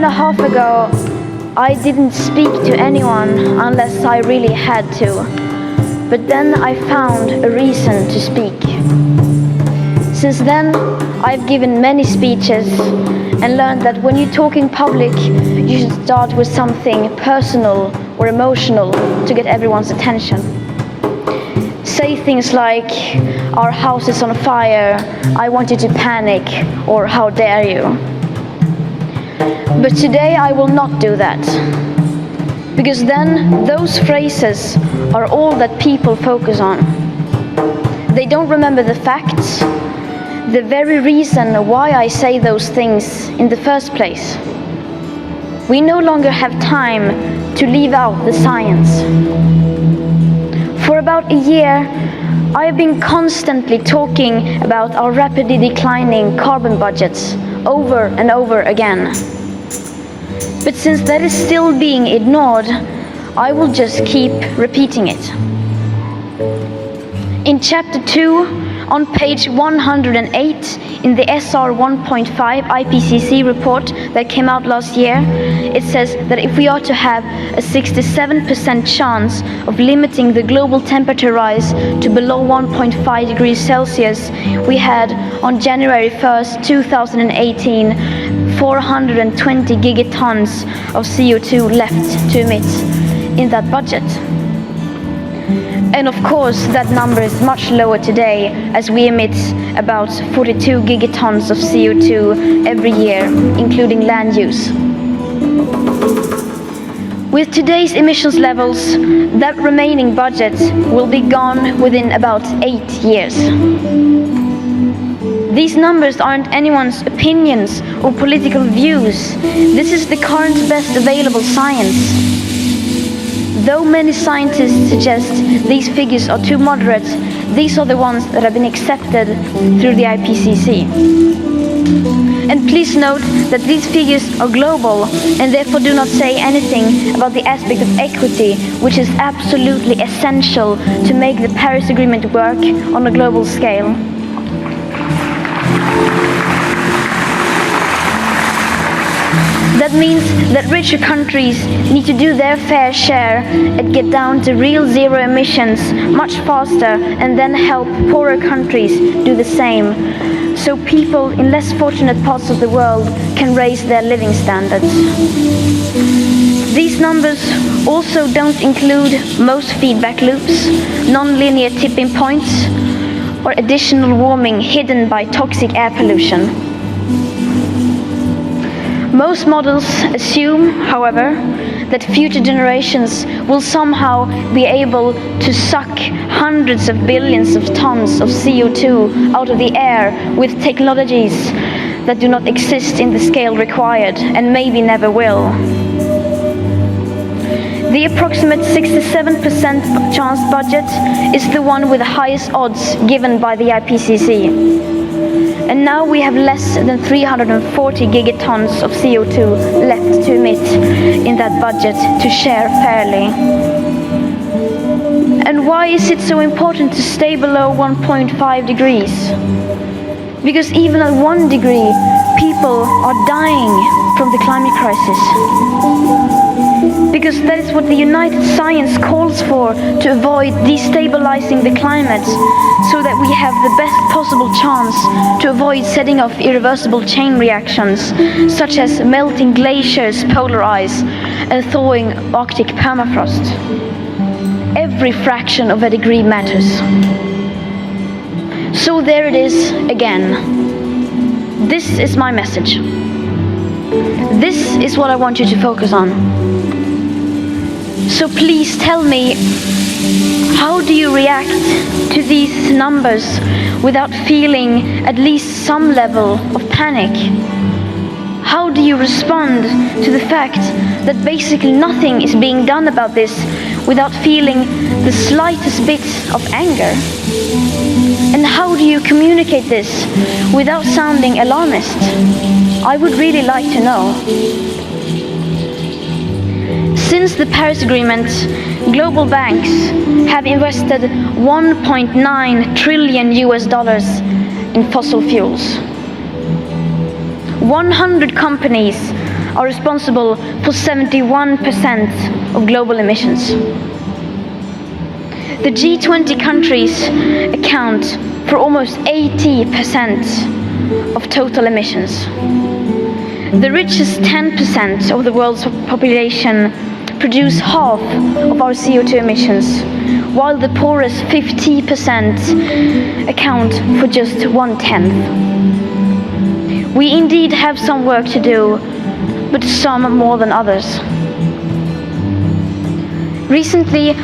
and a half ago, I didn't speak to anyone unless I really had to. But then I found a reason to speak. Since then, I've given many speeches and learned that when you talk in public, you should start with something personal or emotional to get everyone's attention. Say things like, "Our house is on fire, I want you to panic," or "How dare you?" But today I will not do that. Because then those phrases are all that people focus on. They don't remember the facts, the very reason why I say those things in the first place. We no longer have time to leave out the science. For about a year, I have been constantly talking about our rapidly declining carbon budgets over and over again. But since that is still being ignored, I will just keep repeating it. In Chapter 2, on page 108 in the SR 1.5 IPCC report that came out last year, it says that if we are to have a 67% chance of limiting the global temperature rise to below 1.5 degrees Celsius, we had on January 1st, 2018, 420 gigatons of CO2 left to emit in that budget. And of course, that number is much lower today, as we emit about 42 gigatons of CO2 every year, including land use. With today's emissions levels, that remaining budget will be gone within about 8 years. These numbers aren't anyone's opinions or political views. This is the current best available science. Though many scientists suggest these figures are too moderate, these are the ones that have been accepted through the IPCC. And please note that these figures are global and therefore do not say anything about the aspect of equity, which is absolutely essential to make the Paris Agreement work on a global scale. That means that richer countries need to do their fair share and get down to real zero emissions much faster, and then help poorer countries do the same, so people in less fortunate parts of the world can raise their living standards. These numbers also don't include most feedback loops, non-linear tipping points, or additional warming hidden by toxic air pollution. Most models assume, however, that future generations will somehow be able to suck hundreds of billions of tons of CO2 out of the air with technologies that do not exist in the scale required and maybe never will. The approximate 67% chance budget is the one with the highest odds given by the IPCC. And now we have less than 340 gigatons of CO2 left to emit in that budget to share fairly. And why is it so important to stay below 1.5 degrees? Because even at 1 degree, people are dying from the climate crisis. Because that is what the United Science calls for, to avoid destabilizing the climate, so that we have the best possible chance to avoid setting off irreversible chain reactions, such as melting glaciers, polar ice, and thawing Arctic permafrost. Every fraction of a degree matters. So there it is again. This is my message. This is what I want you to focus on. So please tell me, how do you react to these numbers without feeling at least some level of panic? How do you respond to the fact that basically nothing is being done about this without feeling the slightest bit of anger? And how do you communicate this without sounding alarmist? I would really like to know. Since the Paris Agreement, global banks have invested $1.9 trillion in fossil fuels. 100 companies are responsible for 71% of global emissions. The G20 countries account for almost 80% of total emissions. The richest 10% of the world's population produce half of our CO2 emissions, while the poorest 50% account for just 1/10. We indeed have some work to do, but some more than others. Recently,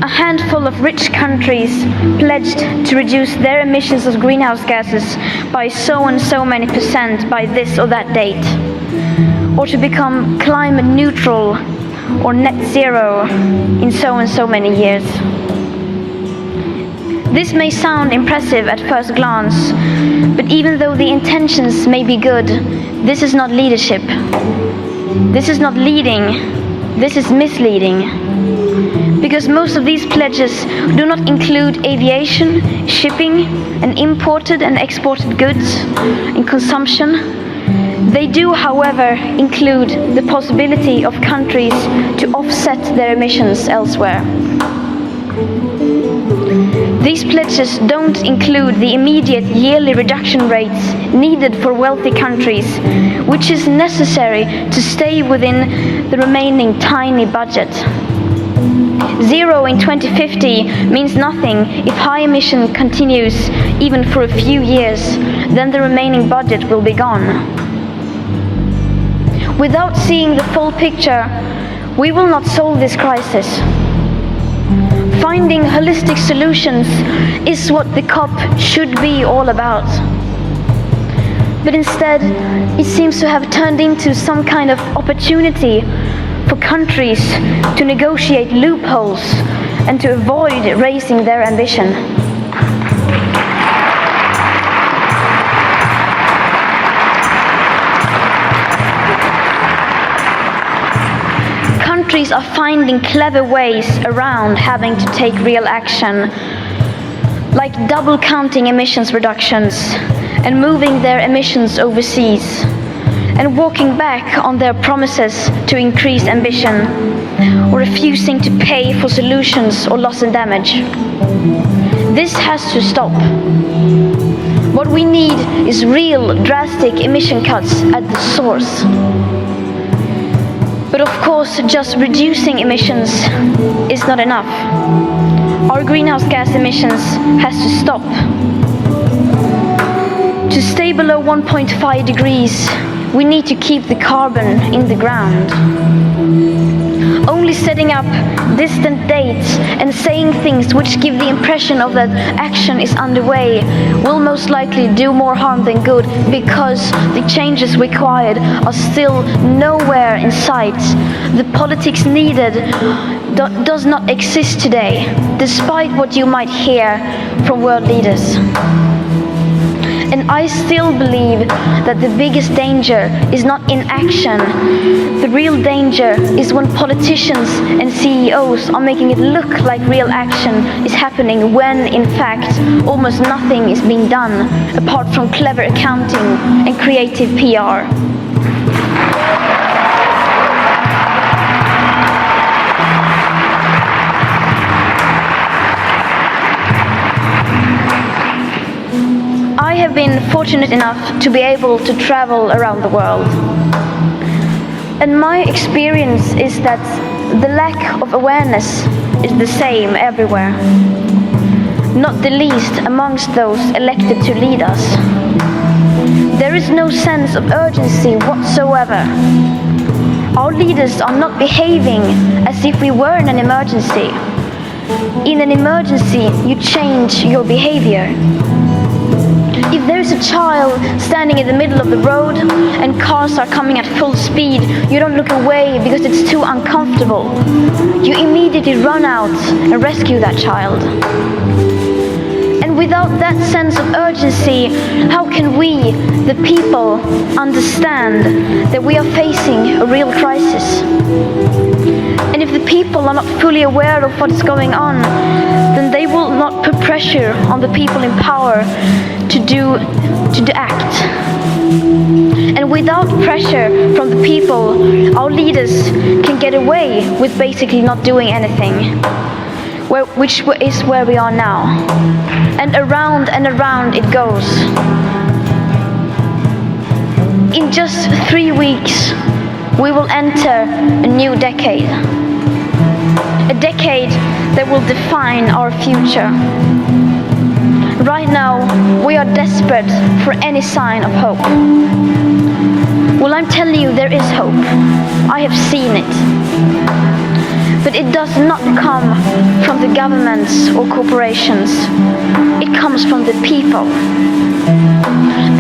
a handful of rich countries pledged to reduce their emissions of greenhouse gases by so and so many percent by this or that date, or to become climate neutral or net zero in so and so many years. This may sound impressive at first glance, but even though the intentions may be good, this is not leadership. This is not leading, this is misleading. Because most of these pledges do not include aviation, shipping, and imported and exported goods in consumption. They do, however, include the possibility of countries to offset their emissions elsewhere. These pledges don't include the immediate yearly reduction rates needed for wealthy countries, which is necessary to stay within the remaining tiny budget. Zero in 2050 means nothing if high emission continues even for a few years, then the remaining budget will be gone. Without seeing the full picture, we will not solve this crisis. Finding holistic solutions is what the COP should be all about. But instead, it seems to have turned into some kind of opportunity for countries to negotiate loopholes and to avoid raising their ambition. Countries are finding clever ways around having to take real action, like double counting emissions reductions and moving their emissions overseas, and walking back on their promises to increase ambition, or refusing to pay for solutions or loss and damage. This has to stop. What we need is real drastic emission cuts at the source. But of course, just reducing emissions is not enough. Our greenhouse gas emissions has to stop. To stay below 1.5 degrees, we need to keep the carbon in the ground. Only setting up distant dates and saying things which give the impression of that action is underway will most likely do more harm than good, because the changes required are still nowhere in sight. The politics needed does not exist today, despite what you might hear from world leaders. And I still believe that the biggest danger is not inaction. The real danger is when politicians and CEOs are making it look like real action is happening when, in fact, almost nothing is being done apart from clever accounting and creative PR. I have been fortunate enough to be able to travel around the world. And my experience is that the lack of awareness is the same everywhere, not the least amongst those elected to lead us. There is no sense of urgency whatsoever. Our leaders are not behaving as if we were in an emergency. In an emergency, you change your behavior. If there's a child standing in the middle of the road and cars are coming at full speed, you don't look away because it's too uncomfortable. You immediately run out and rescue that child. And without that sense of urgency, how can we, the people, understand that we are facing a real crisis? And if the people are not fully aware of what is going on, then they will not put pressure on the people in power to act. And And without pressure from the people, our leaders can get away with basically not doing anything, which is where we are now. And around it goes. In just 3 weeks, we will enter a new decade. A decade that will define our future. Right now, we are desperate for any sign of hope. Well, I'm telling you, there is hope. I have seen it. But it does not come from the governments or corporations. It comes from the people.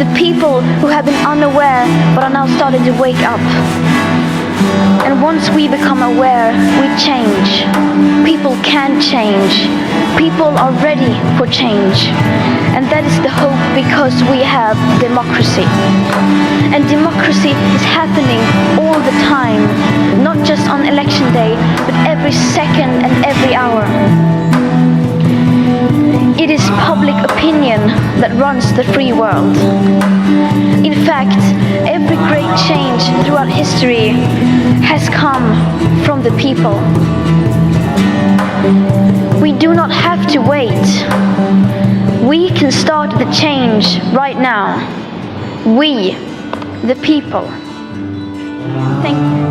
The people who have been unaware but are now starting to wake up. And once we become aware, we change. People can change. People are ready for change. And that is the hope, because we have democracy. And democracy is happening all the time, not just on election day, but every second and every hour. It is public opinion that runs the free world. In fact, every great change throughout history has come from the people. We do not have to wait. We can start the change right now. We, the people. Thank you.